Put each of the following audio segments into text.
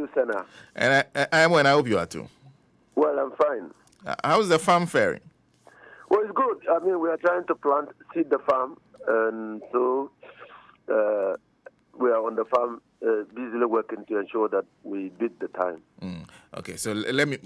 you, Senna? And I'm well, I hope you are too. Well, I'm fine. How's the farm faring? Well, it's good. I mean, we are trying to seed the farm, and so we are on the farm busily working to ensure that we beat the time. Okay, so let me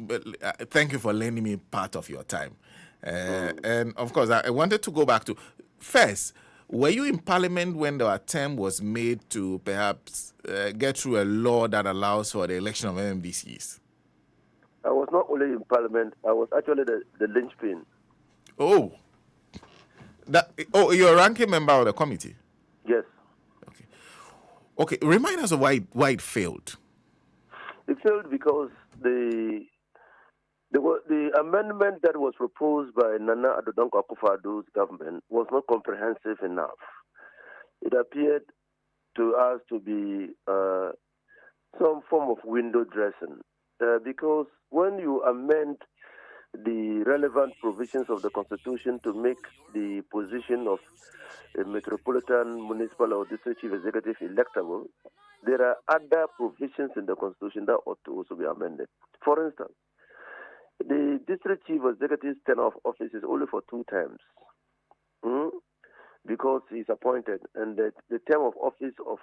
thank you for lending me part of your time. And of course, I wanted to go back to first. Were you in Parliament when the attempt was made to perhaps get through a law that allows for the election of MMDCEs? I was not only in Parliament, I was actually the linchpin. Oh, you're a ranking member of the committee? Yes. Okay. Remind us of why it failed. It failed because the amendment that was proposed by Nana Addo Dankwa Akufo-Addo's government was not comprehensive enough. It appeared to us to be some form of window dressing, because when you amend the relevant provisions of the Constitution to make the position of a metropolitan, municipal, or district chief executive electable, there are other provisions in the Constitution that ought to also be amended. For instance, the district chief executive's tenure of office is only for 2 terms, because he's appointed, and the term of office of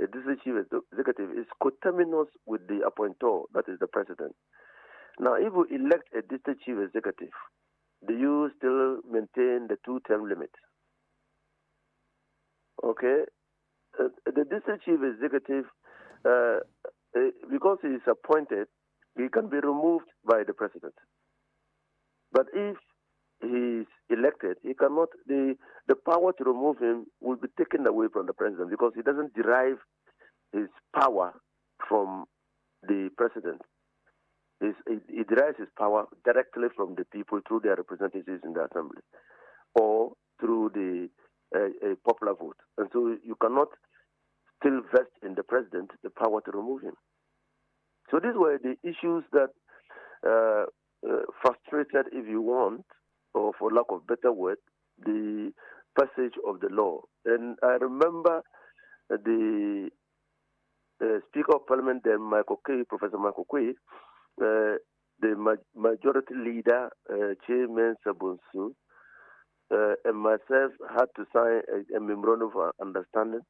a district chief executive is coterminous with the appointor, that is the president. Now, if we elect a district chief executive, do you still maintain the 2-term limit? Okay. The district chief executive, because he is appointed, he can be removed by the president. But if he is elected, he cannot. The power to remove him will be taken away from the president because he doesn't derive his power from the president. He derives his power directly from the people through their representatives in the assembly or through the popular vote. And so you cannot still vest in the president the power to remove him. So these were the issues that frustrated, if you want, or for lack of better word, the passage of the law. And I remember the Speaker of Parliament, then Professor Michael Quay, the majority leader, Chairman Sabunsu, and myself had to sign a memorandum of understanding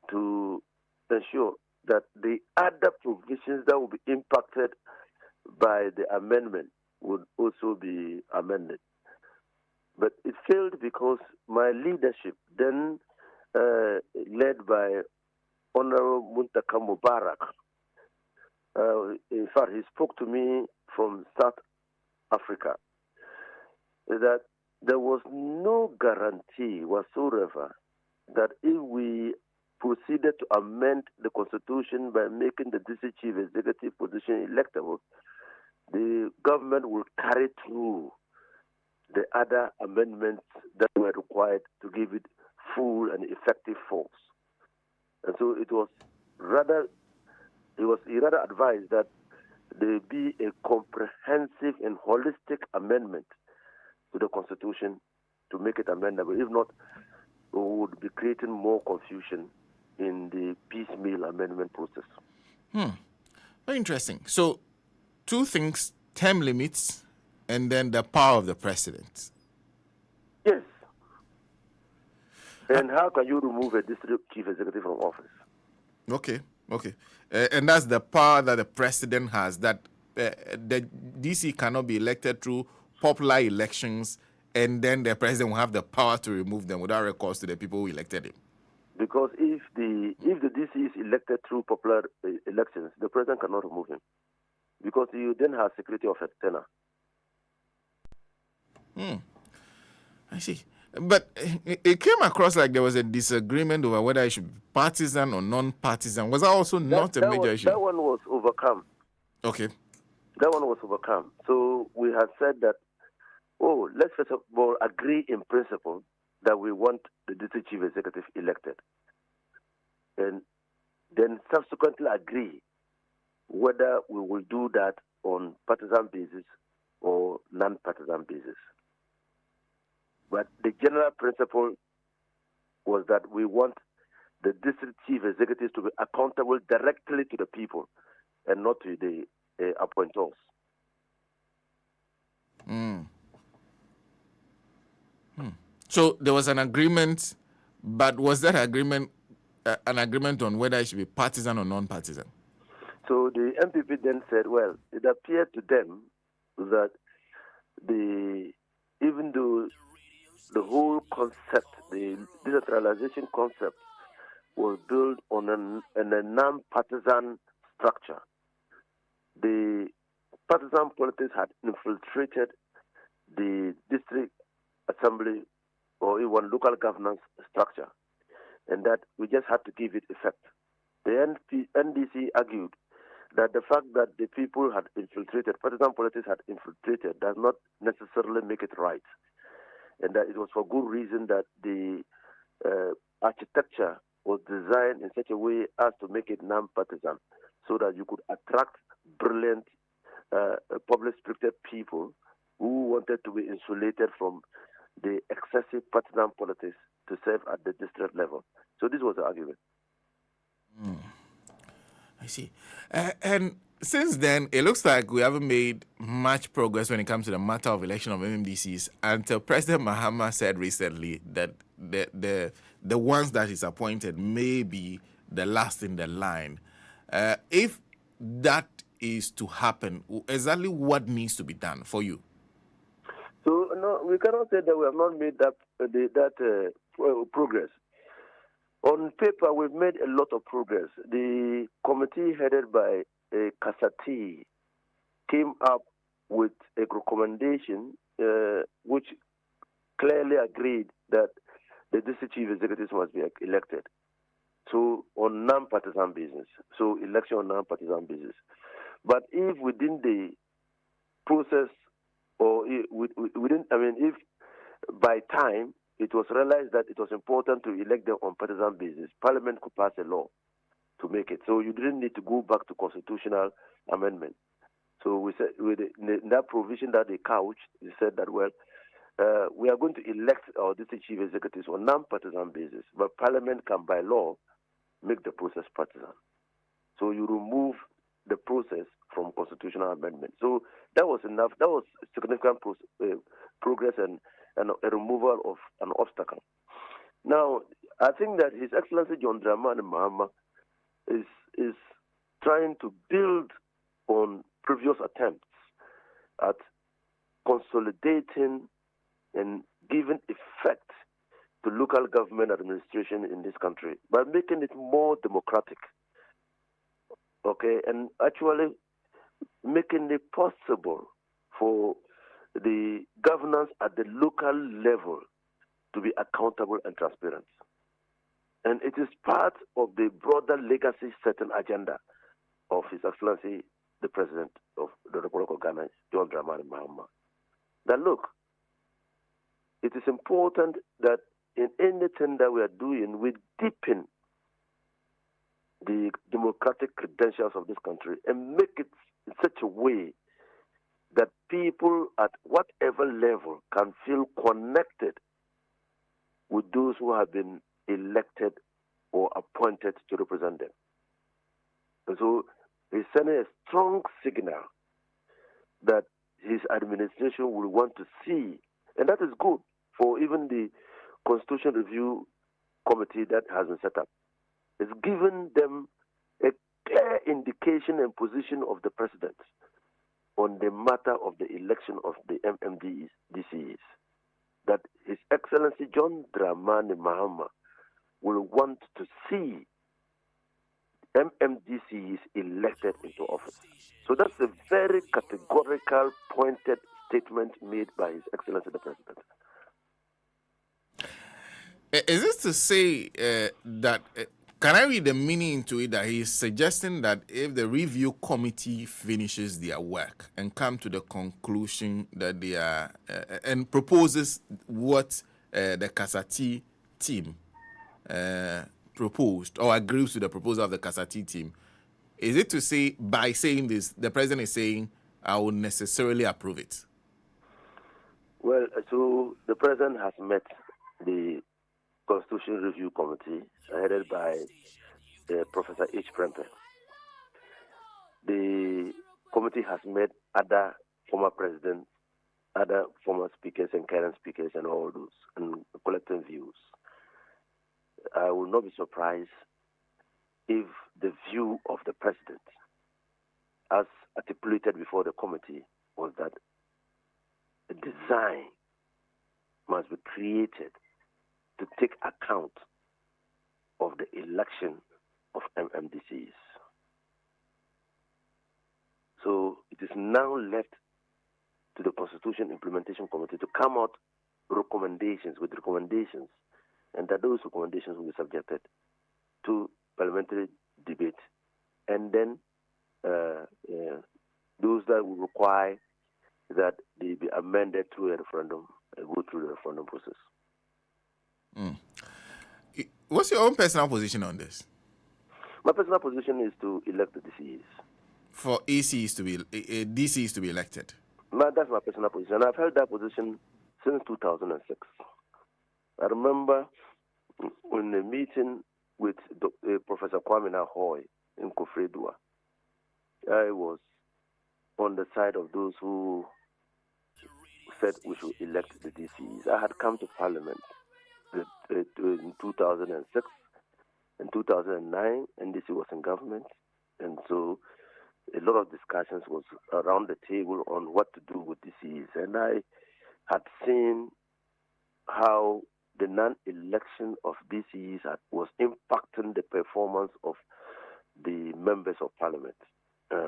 to ensure that the other provisions that will be impacted by the amendment would also be amended. But it failed because my leadership, then led by Honorable Muntaka Mubarak, in fact, he spoke to me from South Africa, that there was no guarantee whatsoever that if we proceeded to amend the Constitution by making the district chief executive position electable, the government will carry through the other amendments that were required to give it full and effective force. And so it was rather advised that there be a comprehensive and holistic amendment to the Constitution to make it amendable. If not, we would be creating more confusion in the piecemeal amendment process. Very interesting. So, 2 things: term limits and then the power of the president. Yes. And how can you remove a district chief executive from office? Okay. And that's the power that the president has, that the DC cannot be elected through popular elections, and then the president will have the power to remove them without recourse to the people who elected him. Because if the DC is elected through popular elections, the president cannot remove him, because you then have security of a tenure. I see. But it came across like there was a disagreement over whether it should be partisan or non-partisan. Was that also not a major issue? That one was overcome. Okay. That one was overcome. So we had said that, let's first of all agree in principle that we want the district chief executive elected. And then subsequently agree whether we will do that on partisan basis or non-partisan basis. But the general principle was that we want the district chief executives to be accountable directly to the people and not to the appointors. So there was an agreement, but was that agreement an agreement on whether it should be partisan or non-partisan? So the MPP then said, well, it appeared to them that even though the whole concept, the decentralization concept, was built on a non-partisan structure, the partisan politics had infiltrated the district assembly or even local governance structure, and that we just had to give it effect. The NDC argued that the fact that the people had infiltrated, partisan politics had infiltrated, does not necessarily make it right, and that it was for good reason that the architecture was designed in such a way as to make it non-partisan, so that you could attract brilliant, public-spirited people who wanted to be insulated from the excessive partisan politics to serve at the district level. So this was the argument. I see. And since then, it looks like we haven't made much progress when it comes to the matter of election of MMDCs until President Mahama said recently that the ones that he's appointed may be the last in the line. If that is to happen, exactly what needs to be done for you? So no, we cannot say that we have not made that progress. On paper, we've made a lot of progress. The committee headed by Kasati came up with a recommendation which clearly agreed that the district chief executives must be elected. So on non-partisan basis. So election on non-partisan basis. But if within the process, or if by time it was realized that it was important to elect them on partisan basis, Parliament could pass a law to make it. So you didn't need to go back to constitutional amendment. So we said, in that provision that they couched, they said that, well, we are going to elect our district chief executives on non-partisan basis, but Parliament can, by law, make the process partisan. So you remove the process from constitutional amendment. So that was enough. That was significant progress and a removal of an obstacle. Now, I think that His Excellency John Dramani Mahama is trying to build on previous attempts at consolidating and giving effect to local government administration in this country by making it more democratic. Okay, and actually making it possible for the governance at the local level to be accountable and transparent. And it is part of the broader legacy setting agenda of His Excellency, the President of the Republic of Ghana, John Dramani Mahama. That look, it is important that in anything that we are doing, we deepen the democratic credentials of this country and make it in such a way that people at whatever level can feel connected with those who have been elected or appointed to represent them. And so he's sending a strong signal that his administration will want to see, and that is good for even the Constitution Review Committee that has been set up. It's given them a clear indication and position of the president on the matter of the election of the MMDCEs, that His Excellency John Dramani Mahama will want to see MMDCEs elected into office. So that's a very categorical, pointed statement made by His Excellency the President. Is this to say that, can I read the meaning into it, that he's suggesting that if the review committee finishes their work and come to the conclusion that they are, and proposes what the Kasati team proposed, or agrees to the proposal of the Kasati team, is it to say, by saying this, the president is saying, I will necessarily approve it? Well, so the president has met the Constitution Review Committee headed by Professor H. Prempe. The committee has met other former presidents, other former speakers and current speakers and all those, and collecting views. I will not be surprised if the view of the president, as articulated before the committee, was that a design must be created to take account of the election of MMDCEs. So it is now left to the Constitution Implementation Committee to come out recommendations, and that those recommendations will be subjected to parliamentary debate, and then those that will require that they be amended through a referendum, go through the referendum process. What's your own personal position on this? My personal position is to elect the DCEs. For ECs to be DCEs to be elected. That's my personal position. I've held that position since 2006. I remember in a meeting with Professor Kwame Nahoy in Kofredua, I was on the side of those who said we should elect the DCEs. I had come to Parliament in 2006. In 2009, NDC was in government, and so a lot of discussions was around the table on what to do with DCEs. And I had seen how the non-election of DCEs was impacting the performance of the members of Parliament.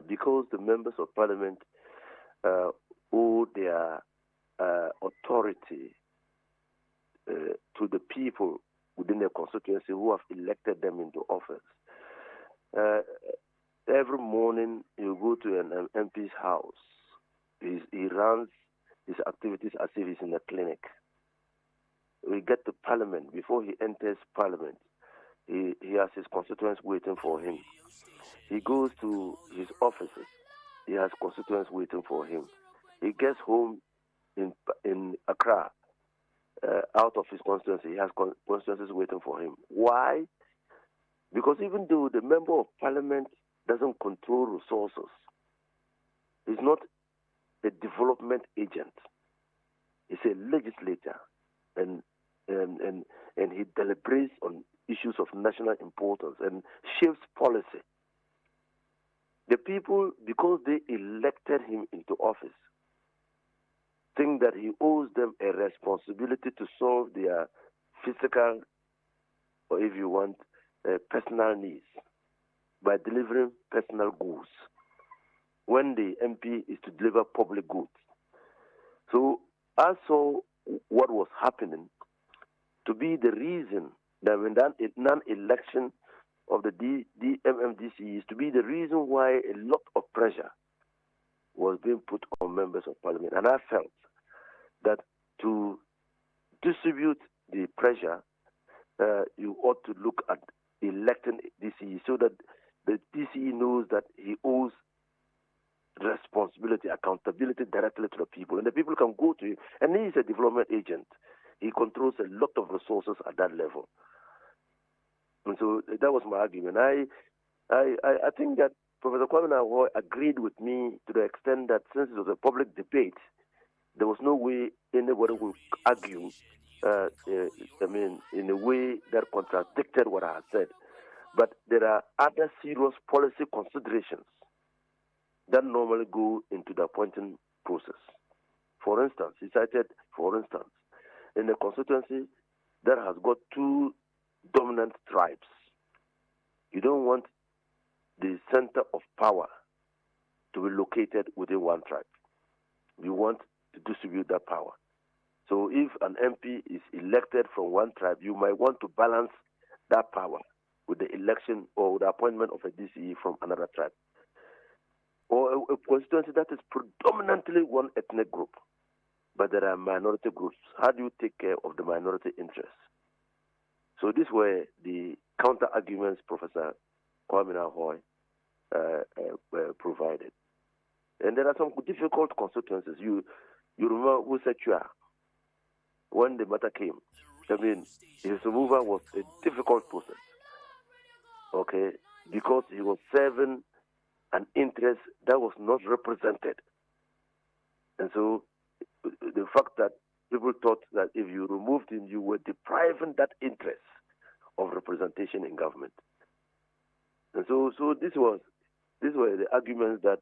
Because the members of Parliament owe their authority to the people within their constituency who have elected them into office. Every morning you go to an MP's house. He runs his activities as if he's in a clinic. We get to Parliament. Before he enters Parliament, he has his constituents waiting for him. He goes to his offices. He has constituents waiting for him. He gets home in Accra, out of his constituency. He has constituencies waiting for him. Why? Because even though the member of Parliament doesn't control resources, he's not a development agent. He's a legislator, and he deliberates on issues of national importance and shapes policy. The people, because they elected him into office, think that he owes them a responsibility to solve their physical, or if you want, personal needs by delivering personal goods, when the MP is to deliver public goods. So I saw what was happening to be the reason that when that non-election of the MMDCE is to be the reason why a lot of pressure was being put on members of Parliament. And I felt that to distribute the pressure, you ought to look at electing DCE so that the DCE knows that he owes responsibility, accountability directly to the people. And the people can go to him. And he is a development agent. He controls a lot of resources at that level. And so that was my argument. I think that Professor Kwame Nahoy agreed with me to the extent that since it was a public debate, there was no way anybody would argue, in a way that contradicted what I had said. But there are other serious policy considerations that normally go into the appointing process. For instance, he cited, in a constituency that has got two dominant tribes, you don't want the center of power to be located within one tribe. You want to distribute that power. So if an MP is elected from one tribe, you might want to balance that power with the election or the appointment of a DCE from another tribe. Or a constituency that is predominantly one ethnic group, but there are minority groups. How do you take care of the minority interests? So these were the counter-arguments Professor Kwame Nahoy provided. And there are some difficult constituencies. You remember Usachua, when the matter came, I mean, his removal was a difficult process, okay, because he was serving an interest that was not represented. And so the fact that people thought that if you removed him, you were depriving that interest of representation in government. And so these were the arguments that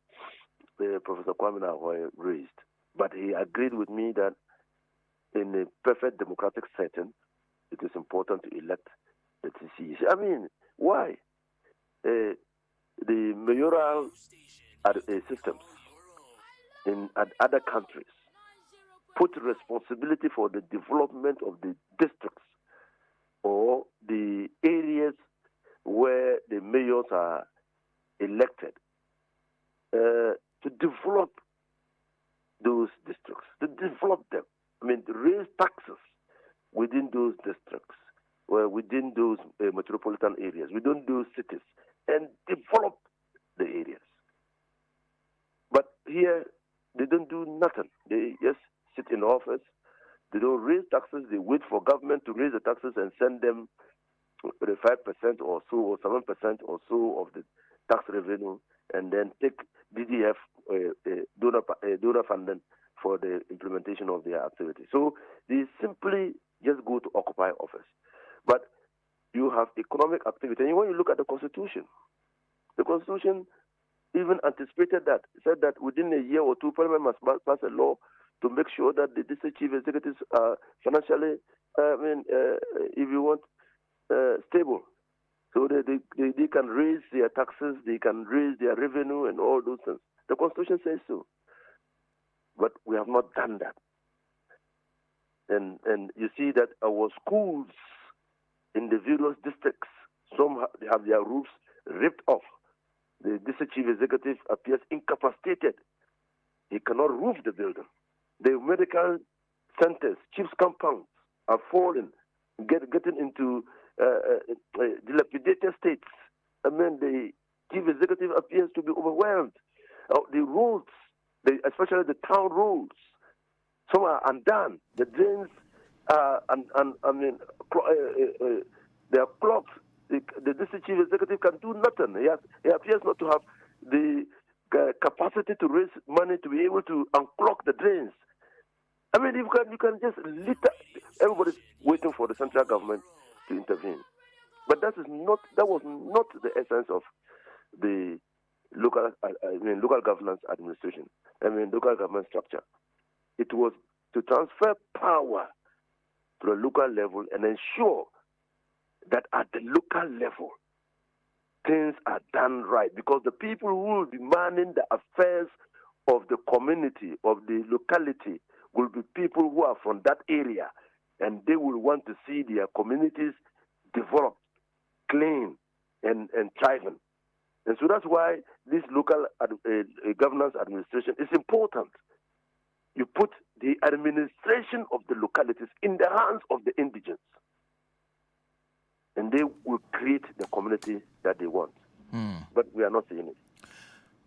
Professor Kwame Nkrumah raised. But he agreed with me that in a perfect democratic setting, it is important to elect the TCEs. I mean, why? The mayoral systems in other countries put responsibility for the development of the districts or the areas where the mayors are elected to develop those districts, to develop them. I mean, to raise taxes within those districts, or within those metropolitan areas, within those cities, and develop the areas. But here, they don't do nothing. They just sit in office. They don't raise taxes. They wait for government to raise the taxes and send them the 5% or so, or 7% or so of the tax revenue, and then take DDF donor funding for the implementation of their activity. So they simply just go to occupy office. But you have economic activity. And when you look at the Constitution even anticipated that. It said that within a year or two, Parliament must pass a law to make sure that the district chief executives are financially, if you want, stable. So they can raise their taxes, they can raise their revenue and all those things. The Constitution says so. But we have not done that. And you see that our schools in the various districts, some have their roofs ripped off. The district chief executive appears incapacitated. He cannot roof the building. The medical centers, chief's compounds are falling, getting into dilapidated states. I mean, the chief executive appears to be overwhelmed. The roads, especially the town roads, some are undone. The drains are, they are clogged. The district chief executive can do nothing. He appears not to have the capacity to raise money to be able to unclog the drains. I mean, you can just litter. Everybody's waiting for the central government to intervene. But that was not the essence of the local governance administration. Local government structure. It was to transfer power to the local level and ensure that at the local level, things are done right. Because the people who will be managing the affairs of the community, of the locality, will be people who are from that area. And they will want to see their communities developed, clean, and thriving. And so that's why this local governance administration is important. You put the administration of the localities in the hands of the indigents, and they will create the community that they want. But we are not seeing it.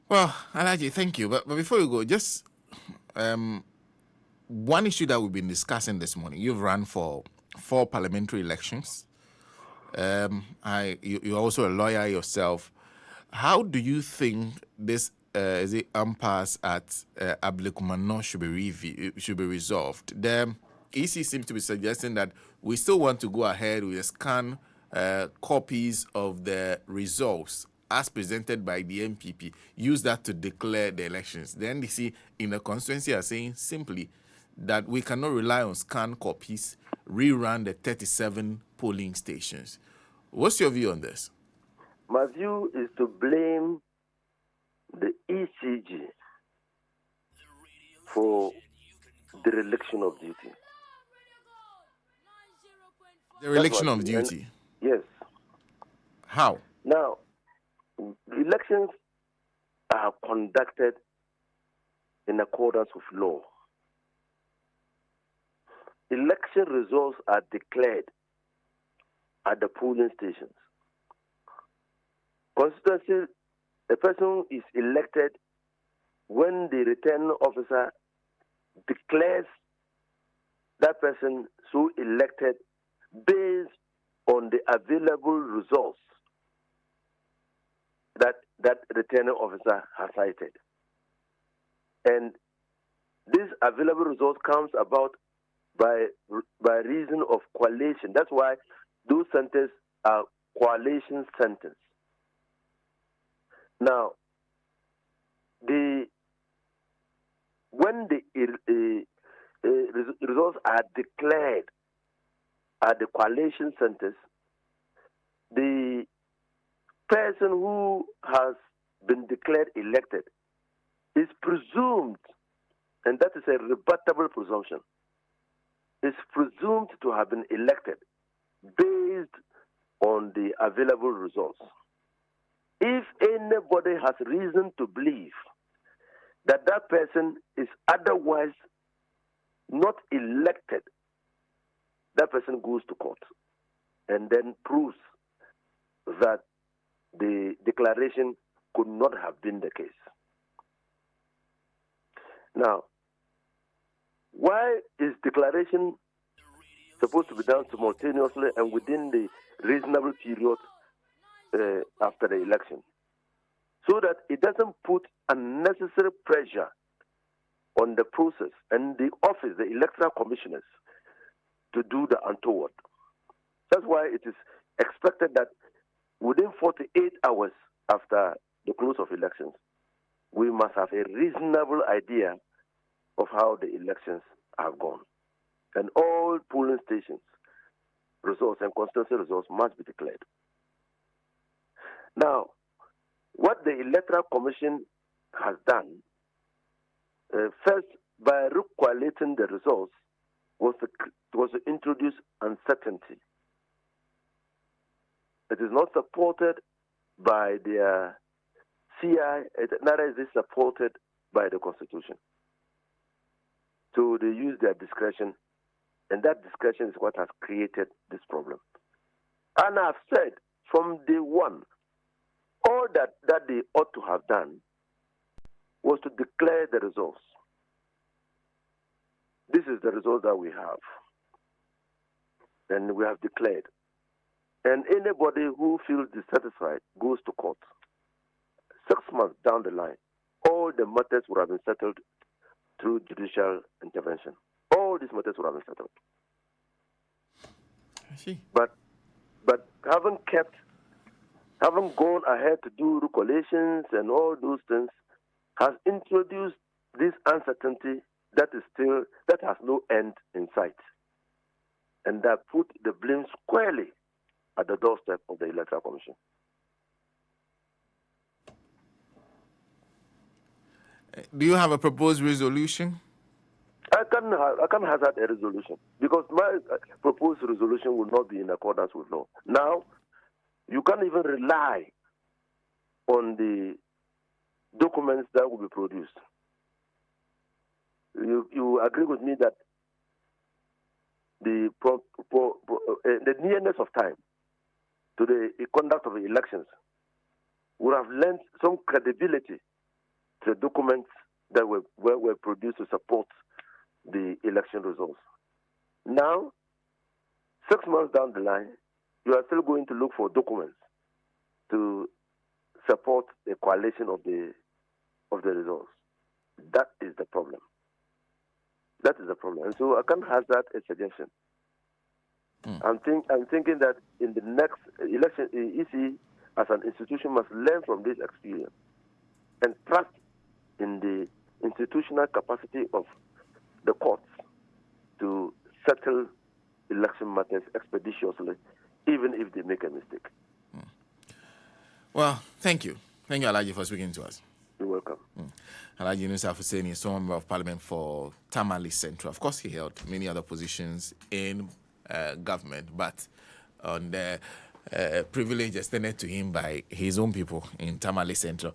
Well, Alhaji, thank you. But before you go, just one issue that we've been discussing this morning. You've run for 4 parliamentary elections. You're also a lawyer yourself. How do you think this impasse at Ablekuma should be resolved? The EC seems to be suggesting that we still want to go ahead with scan copies of the results as presented by the MPP, use that to declare the elections. The NDC in the constituency are saying simply that we cannot rely on scanned copies, rerun the 37 polling stations. What's your view on this? My view is to blame the ECG for dereliction of duty. Dereliction of duty? Yes. How? Now, elections are conducted in accordance with law. Election results are declared at the polling stations. Constituency, a person is elected when the returning officer declares that person so elected based on the available results that the returning officer has cited. And this available result comes about by reason of coalition. That's why those centers are coalition centers. Now, when the results are declared at the coalition centers, the person who has been declared elected is presumed, and that is a rebuttable presumption, is presumed to have been elected based on the available results. If anybody has reason to believe that that person is otherwise not elected, that person goes to court and then proves that the declaration could not have been the case. Now, why is declaration supposed to be done simultaneously and within the reasonable period after the election? So that it doesn't put unnecessary pressure on the process and the office, the electoral commissioners, to do the untoward. That's why it is expected that within 48 hours after the close of elections, we must have a reasonable idea of how the elections have gone. And all polling stations results and constituency results must be declared. Now, what the Electoral Commission has done, first, by recollating the results, was to introduce uncertainty. It is not supported by their CI, neither is it supported by the Constitution. So they use their discretion, and that discretion is what has created this problem. And I've said from day one, all that they ought to have done was to declare the results. This is the result that we have, and we have declared. And anybody who feels dissatisfied goes to court. 6 months down the line, all the matters would have been settled through judicial intervention. All these matters would have been settled. I see. But having gone ahead to do recollations and all those things has introduced this uncertainty that has no end in sight, and that put the blame squarely at the doorstep of the Electoral Commission. Do you have a proposed resolution? I can't hazard a resolution because my proposed resolution will not be in accordance with law. Now, you can't even rely on the documents that will be produced. You agree with me that the nearness of time to the conduct of the elections would have lent some credibility to the documents that were produced to support the election results. Now, 6 months down the line, you are still going to look for documents to support the coalition of the results. That is the problem. That is the problem. And so I can't hazard a suggestion. I'm thinking that in the next election, EC as an institution must learn from this experience and trust in the institutional capacity of the courts to settle election matters expeditiously, even if they make a mistake. Well, thank you. Thank you, Alhaji, for speaking to us. You're welcome. Alhaji Inusah Fuseini is Member of Parliament for TAMALE Central. Of course, he held many other positions in government, but on the privilege extended to him by his own people in TAMALE Central.